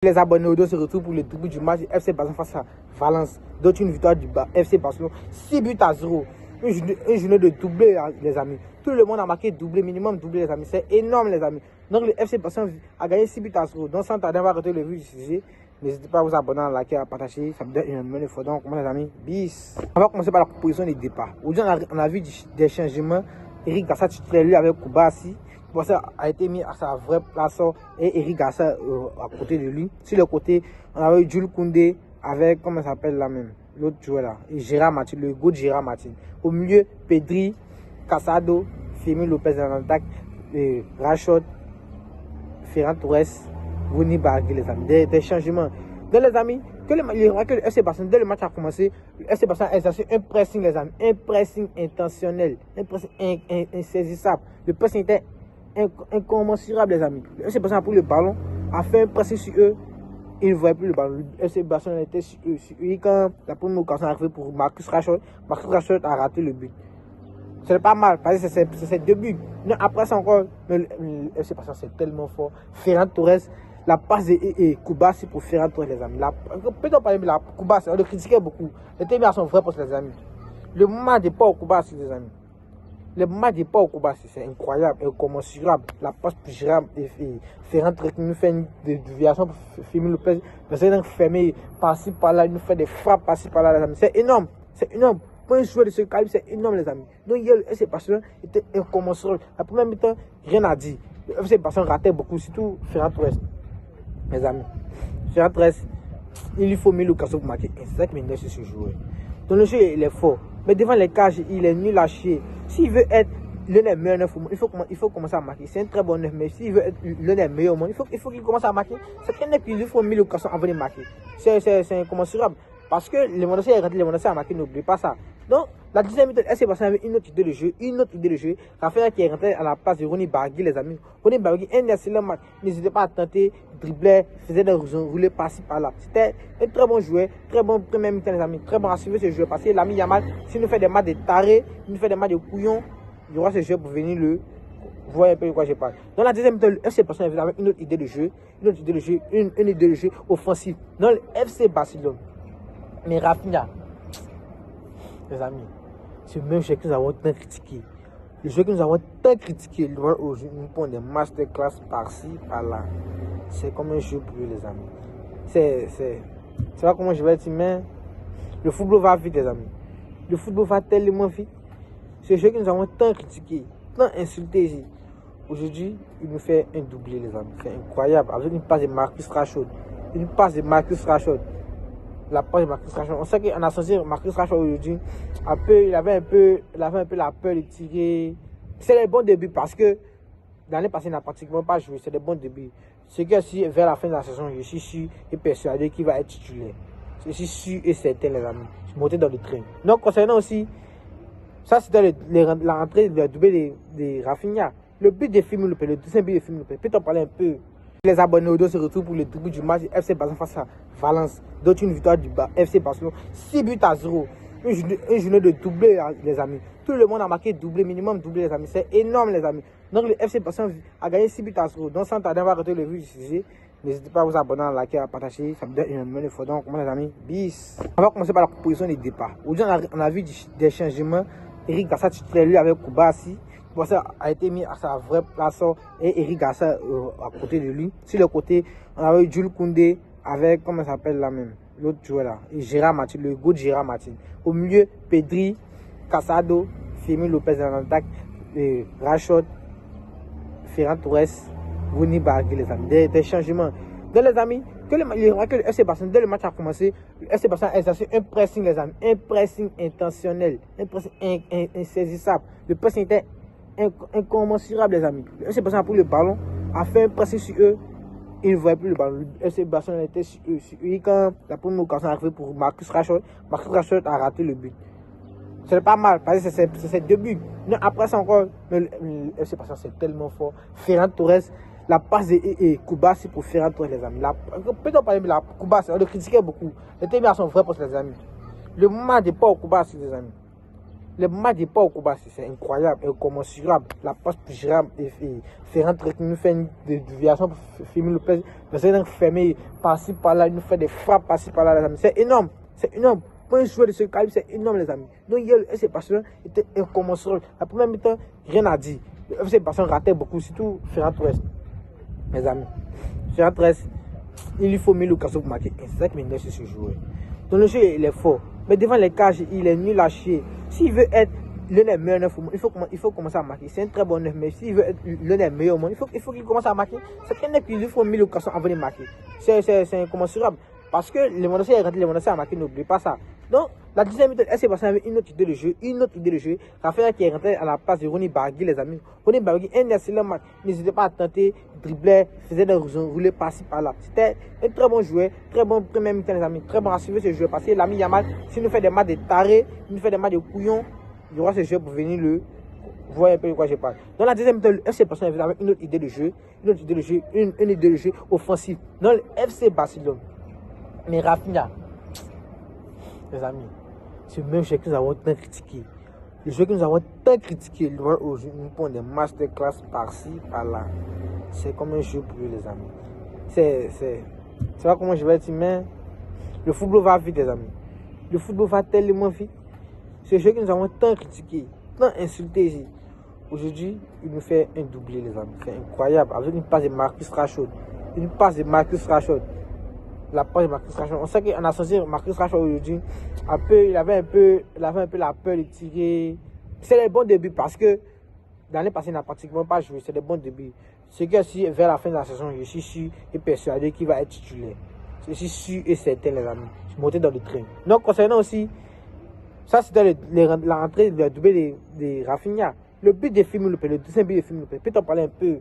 Les abonnés audio se retrouvent pour le début du match FC Barcelone face à Valence. D'autres une victoire du FC Barcelone 6-0. Une journée de doublé, les amis. Tout le monde a marqué doublé, minimum doublé, les amis. C'est énorme, les amis. Donc le FC Barcelone a gagné 6-0. Donc sans tarder, on va arrêter le vue du sujet. N'hésitez pas à vous abonner, à liker, à partager. Ça me donne énormément de fois. Donc, comment les amis? Bis. On va commencer par la proposition de départ. Aujourd'hui, on a vu des changements. Eric Garcia titulaire lui avec Koubassi. Koubassi a été mis à sa vraie place et Eric Garcia à côté de lui. Sur le côté, on avait eu Jules Koundé avec, comment ça s'appelle là même, l'autre joueur là, Gérard Martin, le goût de Gérard Martin. Au milieu, Pedri, Casado, Fermin Lopez en attaque, Rashford, Ferran Torres, Rooney Barguil, les amis. Des changements. Donc les amis, que le FC Barcelone, dès le match a commencé, le FC Barcelone a exercé un pressing, les amis. Un pressing intentionnel, un pressing insaisissable. Le pressing était incommensurable, les amis. Le FC Barcelone a pris le ballon, a fait un pressing sur eux. Ils ne voyaient plus le ballon. Le FC Barcelone était sur eux. Quand la première occasion est arrivée pour Marcus Rashford, Marcus Rashford a raté le but. Ce n'est pas mal, parce que c'est 2 buts. Non, après ça encore, le FC Barcelone c'est tellement fort. Ferran Torres, la passe de Koubassi pour Ferran Torres, les amis. Peut-on parler de la Koubassi, on le critiquait beaucoup. Il était mis à son vrai poste, les amis. Le moment de pas au Koubassi, les amis. Le match de pas au Koubassi, c'est incroyable, incommensurable. La passe pour Gérard et Ferran Torres qui nous fait une déviation pour Fermin Lopez. Mais fermé par-ci par-là, il nous fait des frappes par-ci par-là, les amis. C'est énorme, c'est énorme. Pour un joueur de ce calibre, c'est énorme, les amis. Donc hier, le FC Barcelone était incommensurable. La première mi-temps, rien à dire. Le FC Barcelone ratait beaucoup, surtout Ferran Torres, mes amis. Ferran Torres, il lui faut 1000 occasions pour marquer. C'est ça qui m'énerve sur ce joueur. Donc le jeu, il est fort. Mais devant les cages, il est nul à chier. S'il veut être l'un des meilleurs neufs au monde, il faut commencer à marquer. C'est un très bon neuf, mais s'il veut être l'un des meilleurs au monde, il faut qu'il commence à marquer. C'est un neuf qui lui faut 1000 occasions avant de marquer. C'est incommensurable. Parce que le Monassi est rentré, le Monassi a marqué, n'oubliez pas ça. Donc, la deuxième minute, elle s'est passée avec une autre idée de jeu, Raphaël qui est rentré à la place de Rooney Barguil, les amis. Rooney Barguil, un excellent match. N'hésitez pas à tenter, dribbler, faisait des roulés par-ci par-là. C'était un très bon joueur, très bon premier mi-temps, les amis. Très bon à suivre ce joueur. Parce que l'ami Yamal, s'il nous fait des matchs de tarés, il nous fait des matchs de couillons, il y aura ce joueur pour venir le voir un peu de quoi je parle. Dans la deuxième mi-temps, le FC Barcelone avait une autre idée de jeu, une idée de jeu offensive. Dans le FC Barcelone. Mais Rafinha, les amis, c'est le même jeu que nous avons tant critiqué. Le jeu que nous avons tant critiqué, aujourd'hui, nous prenons des masterclass par-ci, par-là. C'est comme un jeu pour eux, les amis. C'est pas comment je vais dire, mais le football va vite, les amis. Le football va tellement vite. C'est le jeu que nous avons tant critiqué, tant insulté ici. Aujourd'hui, il nous fait un doublé, les amis. C'est incroyable. Avec une passe de Marcus Rashford. La passe de Marcus Rashford. On sait qu'on a senti Marcus Rashford aujourd'hui. Il avait un peu la peur de tirer. C'est des bons débuts parce que l'année passée, il n'a pratiquement pas joué. C'est des bons débuts. C'est que si vers la fin de la saison, je suis sûr et persuadé qu'il va être titulaire. Je suis sûr et certain, les amis. Je suis monté dans le train. Donc, concernant aussi, ça c'était la rentrée de doublé de Rafinha. Le but de Fermin Lopez, le deuxième but de Fermin Lopez. Peut-on parler un peu? Les abonnés audio se retrouvent pour le début du match FC Barcelone face à Valence. D'autres une victoire du FC Barcelone 6-0. Une journée de doublé, les amis. Tout le monde a marqué doublé, minimum doublé, les amis. C'est énorme, les amis. Donc le FC Barcelone a gagné 6-0. Donc sans tarder, on va arrêter le vue du sujet. N'hésitez pas à vous abonner, à liker, à partager. Ça me donne énormément de fois. Donc comment les amis? Bis. On va commencer par la proposition de départ. Aujourd'hui, on a vu des changements. Eric Garcia titulaire lui avec Koubassi. Koubassi a été mis à sa vraie place et Eric Garcia à côté de lui. Sur le côté, on avait eu Jules Koundé avec, comment ça s'appelle là même, l'autre joueur là, Gérard Martin, le goût de Gérard Martin. Au milieu, Pedri, Casado, Fermin Lopez en attaque, Rashford, Ferran Torres, Rooney Barguil, les amis. Des changements. Donc les amis, que le FC Barcelone, dès le match a commencé, le FC Barcelone a exercé un pressing, les amis. Un pressing intentionnel, un pressing insaisissable. Le pressing était incommensurable, les amis. Le FC Barcelone a pris le ballon, a fait un pressing sur eux. Ils ne voyaient plus le ballon. Le FC Barcelone était sur eux. Quand la première occasion est arrivée pour Marcus Rashford, Marcus Rashford a raté le but. Ce n'est pas mal, parce que c'est 2 buts. Non, après ça encore, le FC Barcelone c'est tellement fort. Ferran Torres, la passe de Koubassi pour Ferran Torres, les amis. Peut-on parler de la Koubassi, on le critiquait beaucoup. Il était mis à son vrai poste, les amis. Le moment de pas au Koubassi, les amis. Le match de Paul Koba, c'est incroyable, incommensurable. La passe pour Gérard et Ferrand qui nous fait une déviation pour Fermin Lopez. Mais c'est fermé par-ci par-là, il nous fait des frappes par-ci par-là, les amis. C'est énorme, c'est énorme. Pour un joueur de ce calibre, c'est énorme, les amis. Donc hier, le FC Barcelone était incommensurable. La première mi-temps, rien à dire. Le FC Barcelone ratait beaucoup, surtout Ferran Torres. Mes amis, Ferran Torres, il lui faut 1000 occasions pour marquer. C'est ça qui m'énerve sur ce joueur. Donc le jeu, il est fort. Mais devant les cages, il est nul à chier. S'il veut être l'un des meilleurs neufs au monde, il faut commencer à marquer. C'est un très bon neuf, mais s'il veut être l'un des meilleurs au monde, il faut qu'il commence à marquer. C'est un neuf qui lui faut 1000 occasions avant de marquer. C'est incommensurable. Parce que le Monassi est rentré, le Monassi a marqué, n'oubliez pas ça. Donc, la deuxième minute, elle s'est passée avec une autre idée de jeu, Raphaël qui est rentré à la place de Ronny Bargui, les amis. Ronny Bargui, un excellent match. N'hésitez pas à tenter, dribbler, faisait des roulés par-ci par-là. C'était un très bon joueur, très bon premier mi-temps, les amis. Très bon à suivre ce joueur. Parce que l'ami Yamal, s'il nous fait des matchs de tarés, il nous fait des matchs de couillons, il y aura ce joueur pour venir le voir un peu de quoi je parle. Dans la deuxième mi-temps, le FC Barcelone est venu avec une autre idée de jeu, une idée de jeu offensive. Dans le FC Barcelone. Mais Rafinha, les amis, c'est le même jeu que nous avons tant critiqué. Le jeu que nous avons tant critiqué, aujourd'hui, nous prenons des masterclass par-ci, par-là. C'est comme un jeu pour eux, les amis. C'est pas comment je vais dire, mais le football va vite, les amis. Le football va tellement vite. C'est le jeu que nous avons tant critiqué, tant insulté ici. Aujourd'hui, il nous fait un doublé, les amis. C'est incroyable. Avec une passe de Marcus Rashford. La passe de Marcus Rashford. On sait qu'on a senti Marcus Rashford aujourd'hui. Il avait un peu la peur de tirer. C'est des bons débuts parce que l'année passée, il n'a pratiquement pas joué. C'est des bons débuts. C'est que si vers la fin de la saison, je suis sûr et persuadé qu'il va être titulaire. Je suis sûr et certain, les amis. Je suis monté dans le train. Donc, concernant aussi, ça c'était la rentrée, le doublé de Rafinha. Le but de Firmino Lopez, le deuxième but de Firmino Lopez. Peut-on parler un peu